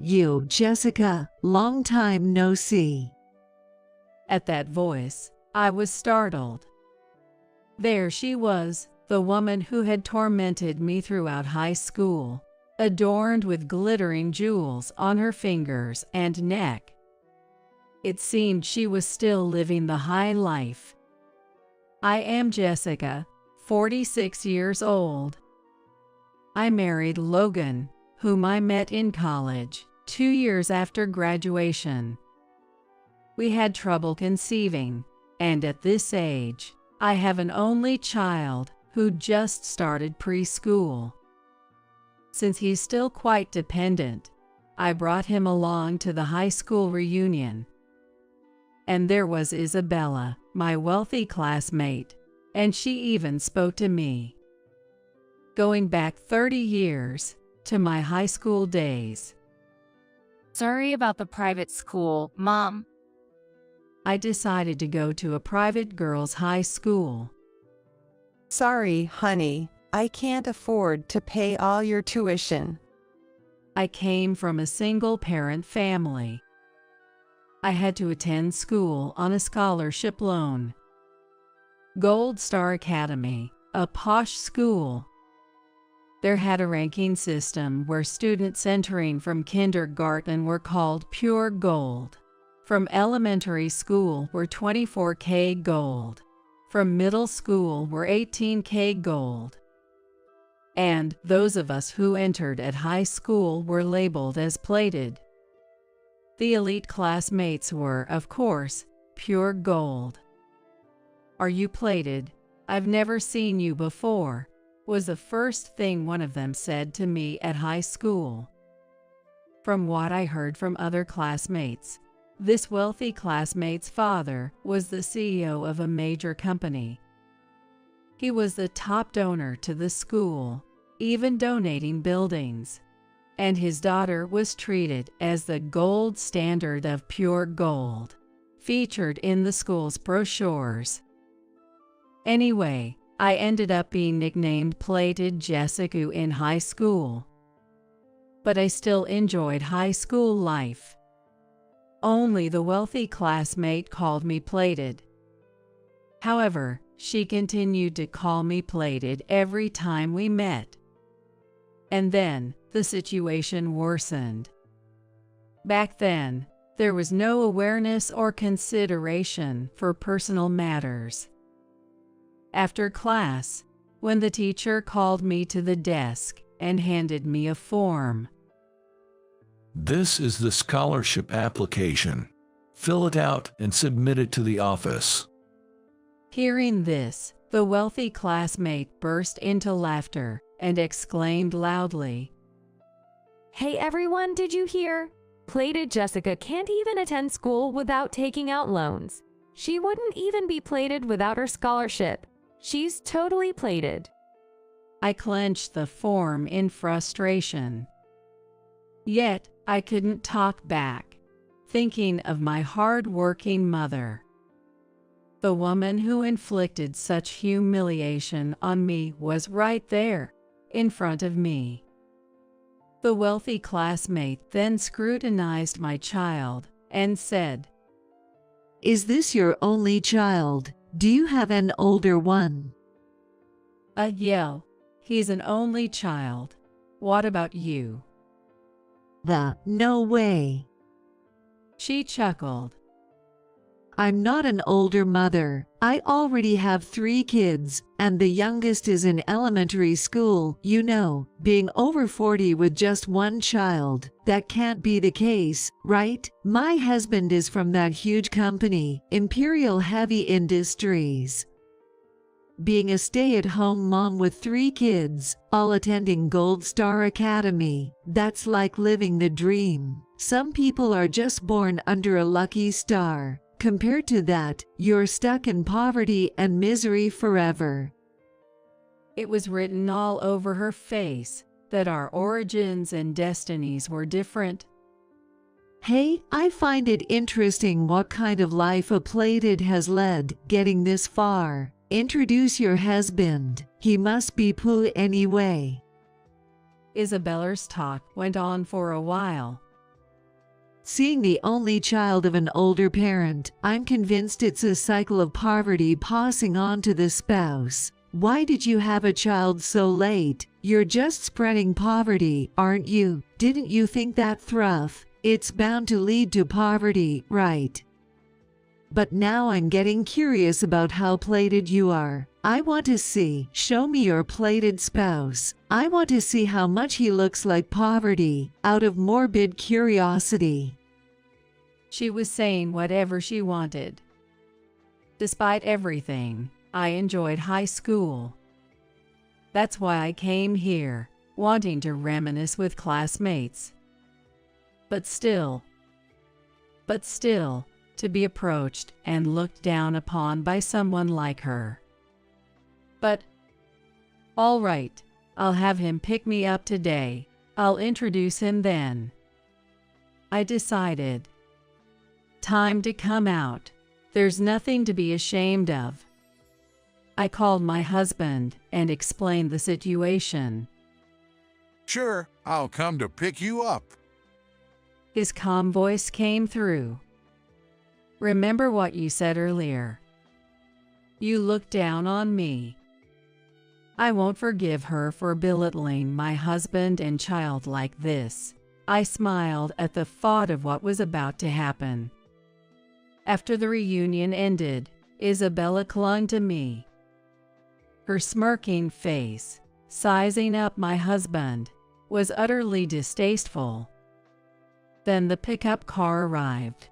You, Jessica, long time no see." At that voice, I was startled. There she was, the woman who had tormented me throughout high school, adorned with glittering jewels on her fingers and neck. It seemed she was still living the high life. "I am Jessica, 46 years old. I married Logan, whom I met in college, 2 years after graduation. We had trouble conceiving, and at this age, I have an only child who just started preschool. Since he's still quite dependent, I brought him along to the high school reunion. And there was Isabella, my wealthy classmate, and she even spoke to me. Going back 30 years, to my high school days." Sorry about the private school, Mom. I decided to go to a private girls' high school. "Sorry, honey, I can't afford to pay all your tuition." I came from a single-parent family. I had to attend school on a scholarship loan. Gold Star Academy, a posh school. There had a ranking system where students entering from kindergarten were called pure gold. From elementary school were 24K gold. From middle school were 18K gold. And those of us who entered at high school were labeled as plated. The elite classmates were, of course, pure gold. "Are you plated? I've never seen you before," was the first thing one of them said to me at high school. From what I heard from other classmates, this wealthy classmate's father was the CEO of a major company. He was the top donor to the school, even donating buildings. And his daughter was treated as the gold standard of pure gold, featured in the school's brochures. Anyway, I ended up being nicknamed Plated Jessica in high school. But I still enjoyed high school life. Only the wealthy classmate called me Plated. However, she continued to call me Plated every time we met. And then, the situation worsened. Back then, there was no awareness or consideration for personal matters. After class, when the teacher called me to the desk and handed me a form. "This is the scholarship application. Fill it out and submit it to the office." Hearing this, the wealthy classmate burst into laughter and exclaimed loudly, "Hey everyone, did you hear? Plated Jessica can't even attend school without taking out loans. She wouldn't even be plated without her scholarship. She's totally plated." I clenched the form in frustration. Yet, I couldn't talk back, thinking of my hard-working mother. The woman who inflicted such humiliation on me was right there, in front of me. The wealthy classmate then scrutinized my child and said, "Is this your only child? Do you have an older one?" Yeah, he's an only child. What about you?" No way." She chuckled. "I'm not an older mother. I already have 3 kids, and the youngest is in elementary school. You know, being over 40 with just 1 child, that can't be the case, right? My husband is from that huge company, Imperial Heavy Industries. Being a stay-at-home mom with 3 kids, all attending Gold Star Academy, that's like living the dream. Some people are just born under a lucky star. Compared to that, you're stuck in poverty and misery forever." It was written all over her face that our origins and destinies were different. Hey, I find it interesting what kind of life a plated has led, getting this far. Introduce your husband. He must be poo anyway. Isabella's talk went on for a while. Seeing the only child of an older parent, I'm convinced it's a cycle of poverty passing on to the spouse. Why did you have a child so late? You're just spreading poverty, aren't you? Didn't you think that through? It's bound to lead to poverty, right? But now I'm getting curious about how plated you are. I want to see. Show me your plated spouse. I want to see how much he looks like poverty, out of morbid curiosity. She was saying whatever she wanted. Despite everything, I enjoyed high school. That's why I came here, wanting to reminisce with classmates. But still, to be approached and looked down upon by someone like her. But, all right, I'll have him pick me up today. I'll introduce him then. I decided. Time to come out. There's nothing to be ashamed of. I called my husband and explained the situation. Sure, I'll come to pick you up. His calm voice came through. Remember what you said earlier. You looked down on me. I won't forgive her for belittling my husband and child like this. I smiled at the thought of what was about to happen. After the reunion ended, Isabella clung to me. Her smirking face, sizing up my husband, was utterly distasteful. Then the pickup car arrived.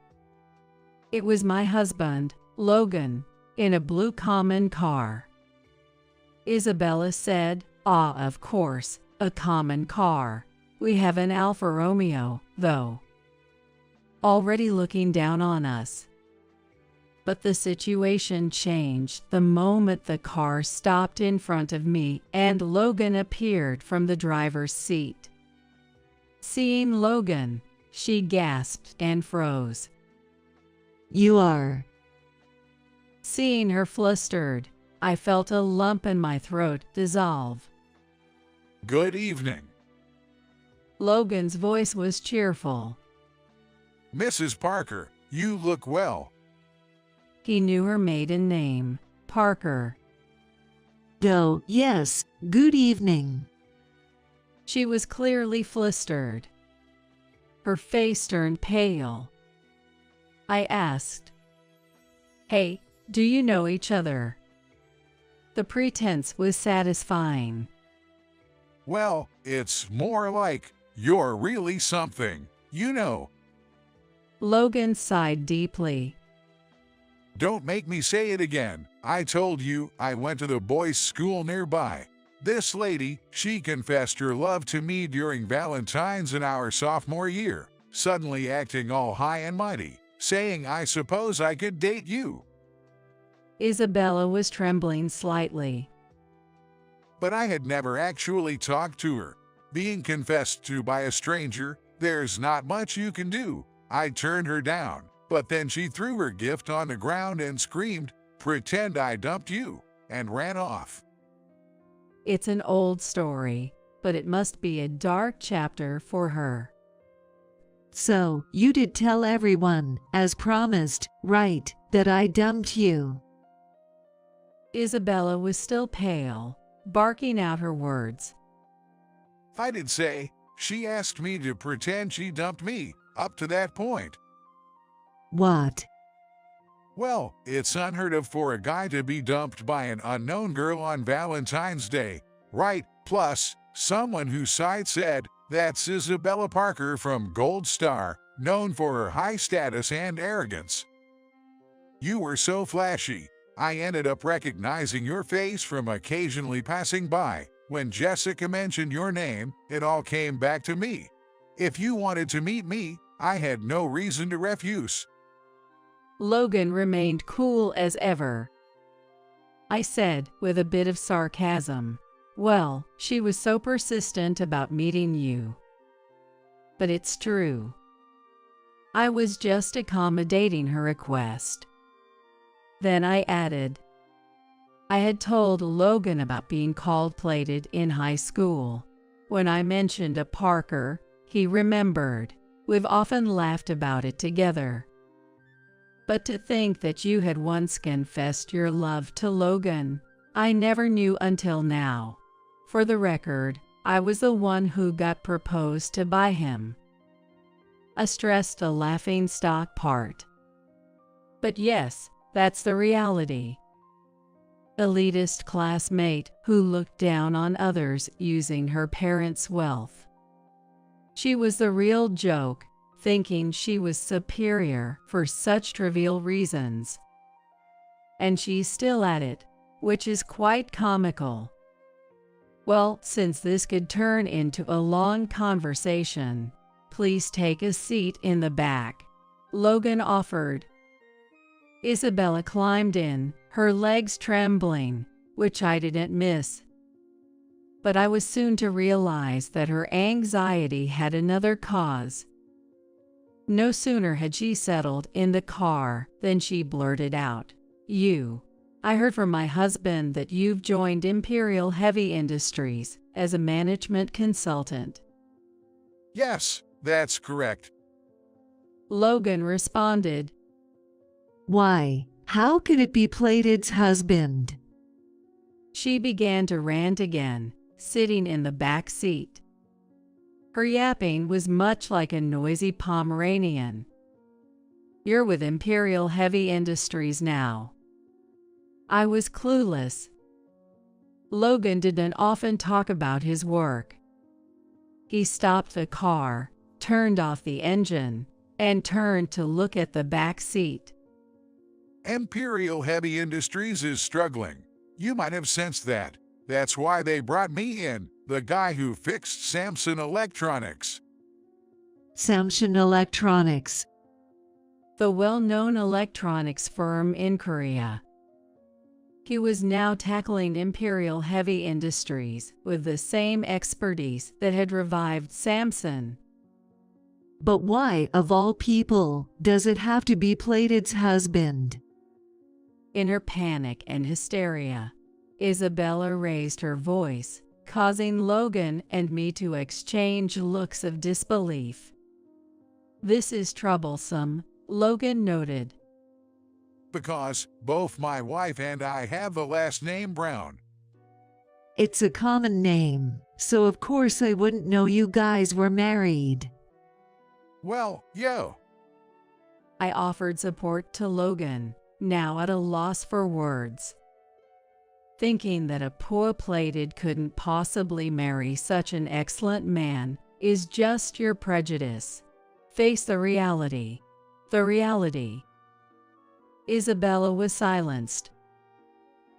It was my husband, Logan, in a blue common car. Isabella said, "Ah, of course, a common car. We have an Alfa Romeo, though." Already looking down on us. But the situation changed the moment the car stopped in front of me and Logan appeared from the driver's seat. Seeing Logan, she gasped and froze. You are. Seeing her flustered, I felt a lump in my throat dissolve. Good evening. Logan's voice was cheerful. Mrs. Parker, you look well. He knew her maiden name, Parker. Oh, yes, good evening. She was clearly flustered. Her face turned pale. I asked, "Hey, do you know each other?" The pretense was satisfying. Well, it's more like you're really something, you know. Logan sighed deeply. Don't make me say it again. I told you I went to the boys' school nearby. This lady, she confessed her love to me during Valentine's in our sophomore year, suddenly acting all high and mighty, saying I suppose I could date you. Isabella was trembling slightly. But I had never actually talked to her. Being confessed to by a stranger, there's not much you can do. I turned her down, but then she threw her gift on the ground and screamed, "Pretend I dumped you," and ran off. It's an old story, but it must be a dark chapter for her. So, you did tell everyone, as promised, right, that I dumped you. Isabella was still pale, barking out her words. I did say, she asked me to pretend she dumped me, up to that point. What? Well, it's unheard of for a guy to be dumped by an unknown girl on Valentine's Day, right? Plus, someone whose side said, that's Isabella Parker from Gold Star, known for her high status and arrogance. You were so flashy, I ended up recognizing your face from occasionally passing by. When Jessica mentioned your name, it all came back to me. If you wanted to meet me, I had no reason to refuse. Logan remained cool as ever. I said, with a bit of sarcasm, "Well, she was so persistent about meeting you." But it's true. I was just accommodating her request. Then I added, I had told Logan about being called plated in high school. When I mentioned a Parker, he remembered. We've often laughed about it together. But to think that you had once confessed your love to Logan, I never knew until now. For the record, I was the one who got proposed to by him. I stressed a laughing stock part. But yes, that's the reality. Elitist classmate who looked down on others using her parents' wealth. She was the real joke, thinking she was superior for such trivial reasons. And she's still at it, which is quite comical. Well, since this could turn into a long conversation, please take a seat in the back, Logan offered. Isabella climbed in, her legs trembling, which I didn't miss. But I was soon to realize that her anxiety had another cause. No sooner had she settled in the car than she blurted out, I heard from my husband that you've joined Imperial Heavy Industries as a management consultant." Yes, that's correct. Logan responded. Why? How could it be Plated's husband? She began to rant again, sitting in the back seat. Her yapping was much like a noisy Pomeranian. "You're with Imperial Heavy Industries now." I was clueless. Logan didn't often talk about his work. He stopped the car, turned off the engine, and turned to look at the back seat. Imperial Heavy Industries is struggling. You might have sensed that. That's why they brought me in, the guy who fixed Samson Electronics. Samson Electronics. The well-known electronics firm in Korea. He was now tackling Imperial Heavy Industries with the same expertise that had revived Samson. But why, of all people, does it have to be Plated's husband? In her panic and hysteria, Isabella raised her voice, causing Logan and me to exchange looks of disbelief. "This is troublesome," Logan noted. Because both my wife and I have the last name Brown. It's a common name, so of course I wouldn't know you guys were married. Well, yo. I offered support to Logan, now at a loss for words. Thinking that a poor Plated couldn't possibly marry such an excellent man is just your prejudice. Face the reality. The reality. Isabella was silenced,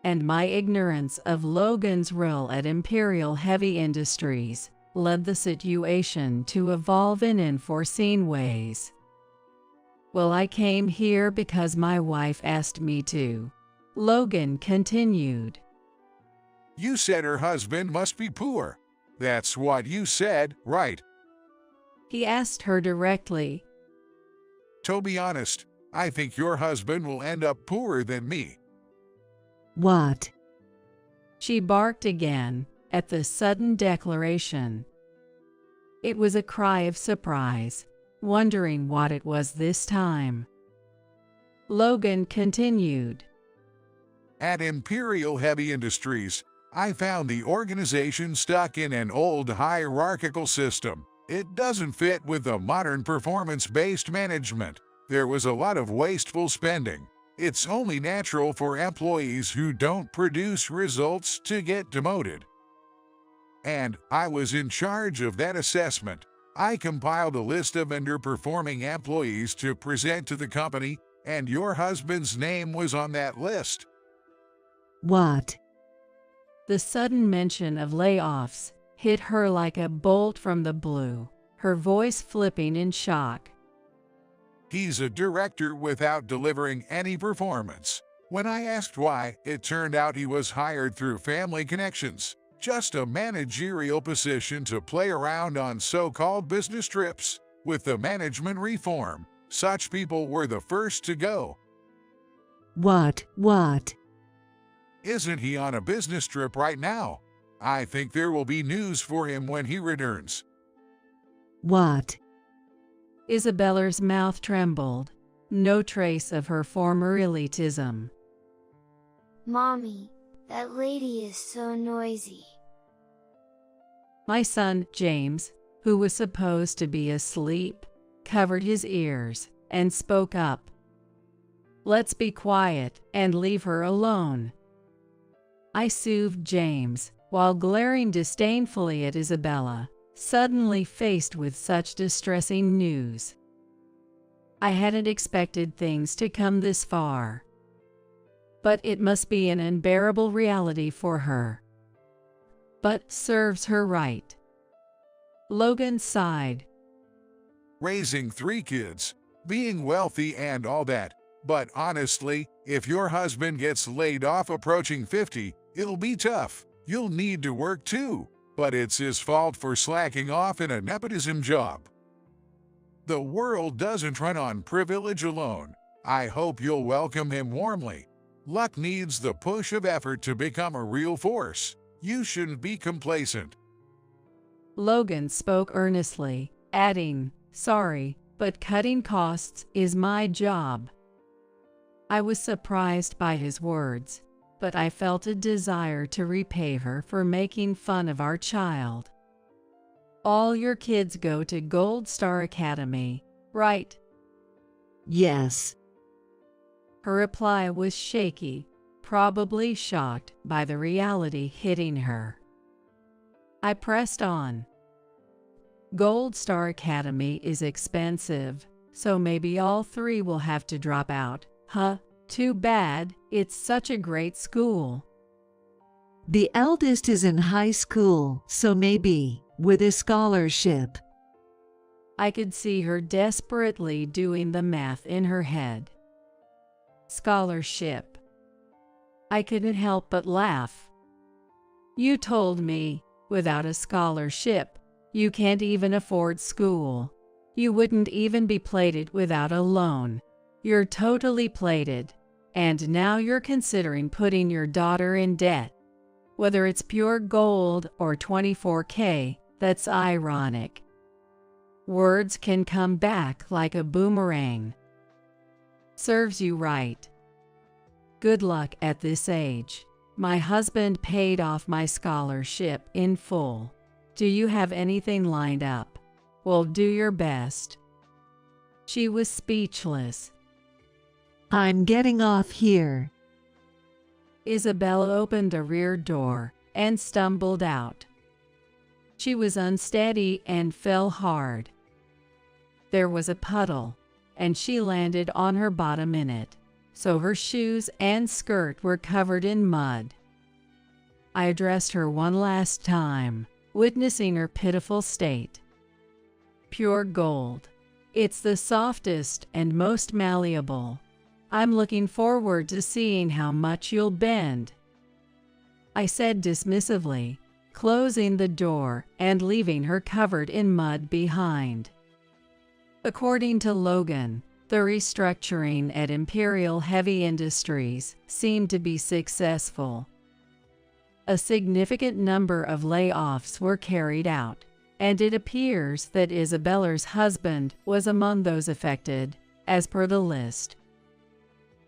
and my ignorance of Logan's role at Imperial Heavy Industries led the situation to evolve in unforeseen ways. "Well, I came here because my wife asked me to," Logan continued. You said her husband must be poor. That's what you said, right? He asked her directly. To be honest, I think your husband will end up poorer than me. What? She barked again at the sudden declaration. It was a cry of surprise, wondering what it was this time. Logan continued. At Imperial Heavy Industries, I found the organization stuck in an old hierarchical system. It doesn't fit with the modern performance-based management. There was a lot of wasteful spending. It's only natural for employees who don't produce results to get demoted. And I was in charge of that assessment. I compiled a list of underperforming employees to present to the company, and your husband's name was on that list. What? The sudden mention of layoffs hit her like a bolt from the blue, her voice flipping in shock. He's a director without delivering any performance. When I asked why, it turned out he was hired through family connections. Just a managerial position to play around on so-called business trips. With the management reform, such people were the first to go. What? Isn't he on a business trip right now? I think there will be news for him when he returns. What? Isabella's mouth trembled, no trace of her former elitism. Mommy, that lady is so noisy. My son, James, who was supposed to be asleep, covered his ears and spoke up. Let's be quiet and leave her alone. I soothed James while glaring disdainfully at Isabella, suddenly faced with such distressing news. I hadn't expected things to come this far. But it must be an unbearable reality for her. But serves her right. Logan sighed. Raising 3 kids, being wealthy and all that, but honestly, if your husband gets laid off approaching 50, it'll be tough. You'll need to work too, but it's his fault for slacking off in a nepotism job. The world doesn't run on privilege alone. I hope you'll welcome him warmly. Luck needs the push of effort to become a real force. You shouldn't be complacent. Logan spoke earnestly, adding, sorry, but cutting costs is my job. I was surprised by his words, but I felt a desire to repay her for making fun of our child. All your kids go to Gold Star Academy, right? Yes. Her reply was shaky, probably shocked by the reality hitting her. I pressed on. Gold Star Academy is expensive, so maybe all 3 will have to drop out. Huh, too bad, it's such a great school. The eldest is in high school, so maybe, with a scholarship. I could see her desperately doing the math in her head. Scholarship. I couldn't help but laugh. You told me, without a scholarship, you can't even afford school. You wouldn't even be plated without a loan. You're totally plated, and now you're considering putting your daughter in debt. Whether it's pure gold or 24K, that's ironic. Words can come back like a boomerang. Serves you right. Good luck at this age. My husband paid off my scholarship in full. Do you have anything lined up? Well, do your best. She was speechless. I'm getting off here. Isabella opened a rear door and stumbled out. She was unsteady and fell hard. There was a puddle, and she landed on her bottom in it, so her shoes and skirt were covered in mud. I addressed her one last time, witnessing her pitiful state. Pure gold. It's the softest and most malleable. I'm looking forward to seeing how much you'll bend, I said dismissively, closing the door and leaving her covered in mud behind. According to Logan, the restructuring at Imperial Heavy Industries seemed to be successful. A significant number of layoffs were carried out, and it appears that Isabella's husband was among those affected, as per the list.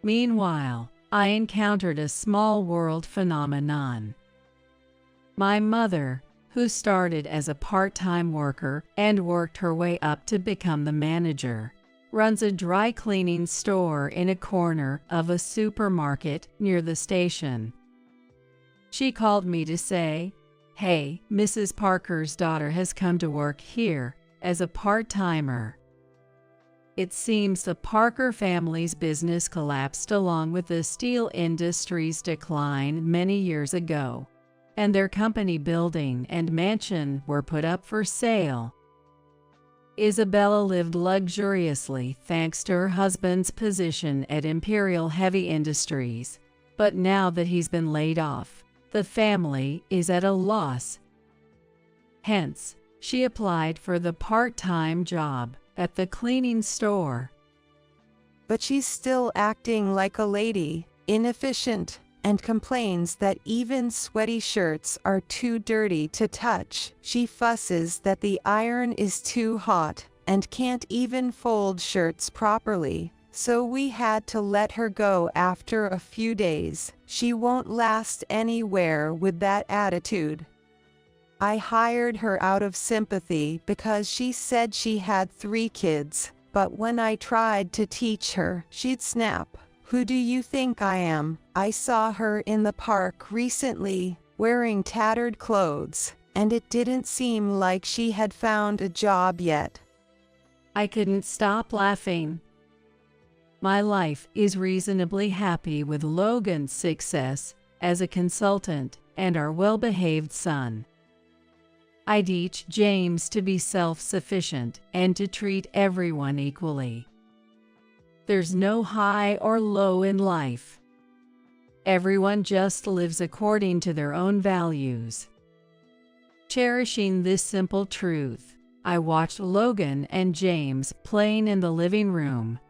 Meanwhile, I encountered a small world phenomenon. My mother, who started as a part-time worker and worked her way up to become the manager, runs a dry cleaning store in a corner of a supermarket near the station. She called me to say, "Hey, Mrs. Parker's daughter has come to work here as a part-timer." It seems the Parker family's business collapsed along with the steel industry's decline many years ago, and their company building and mansion were put up for sale. Isabella lived luxuriously thanks to her husband's position at Imperial Heavy Industries, but now that he's been laid off, the family is at a loss. Hence, she applied for the part-time job at the cleaning store. But she's still acting like a lady, inefficient, and complains that even sweaty shirts are too dirty to touch. She fusses that the iron is too hot, and can't even fold shirts properly, so we had to let her go after a few days. She won't last anywhere with that attitude. I hired her out of sympathy because she said she had 3 kids, but when I tried to teach her, she'd snap. Who do you think I am? I saw her in the park recently, wearing tattered clothes, and it didn't seem like she had found a job yet. I couldn't stop laughing. My life is reasonably happy with Logan's success as a consultant and our well-behaved son. I teach James to be self-sufficient and to treat everyone equally. There's no high or low in life. Everyone just lives according to their own values. Cherishing this simple truth, I watched Logan and James playing in the living room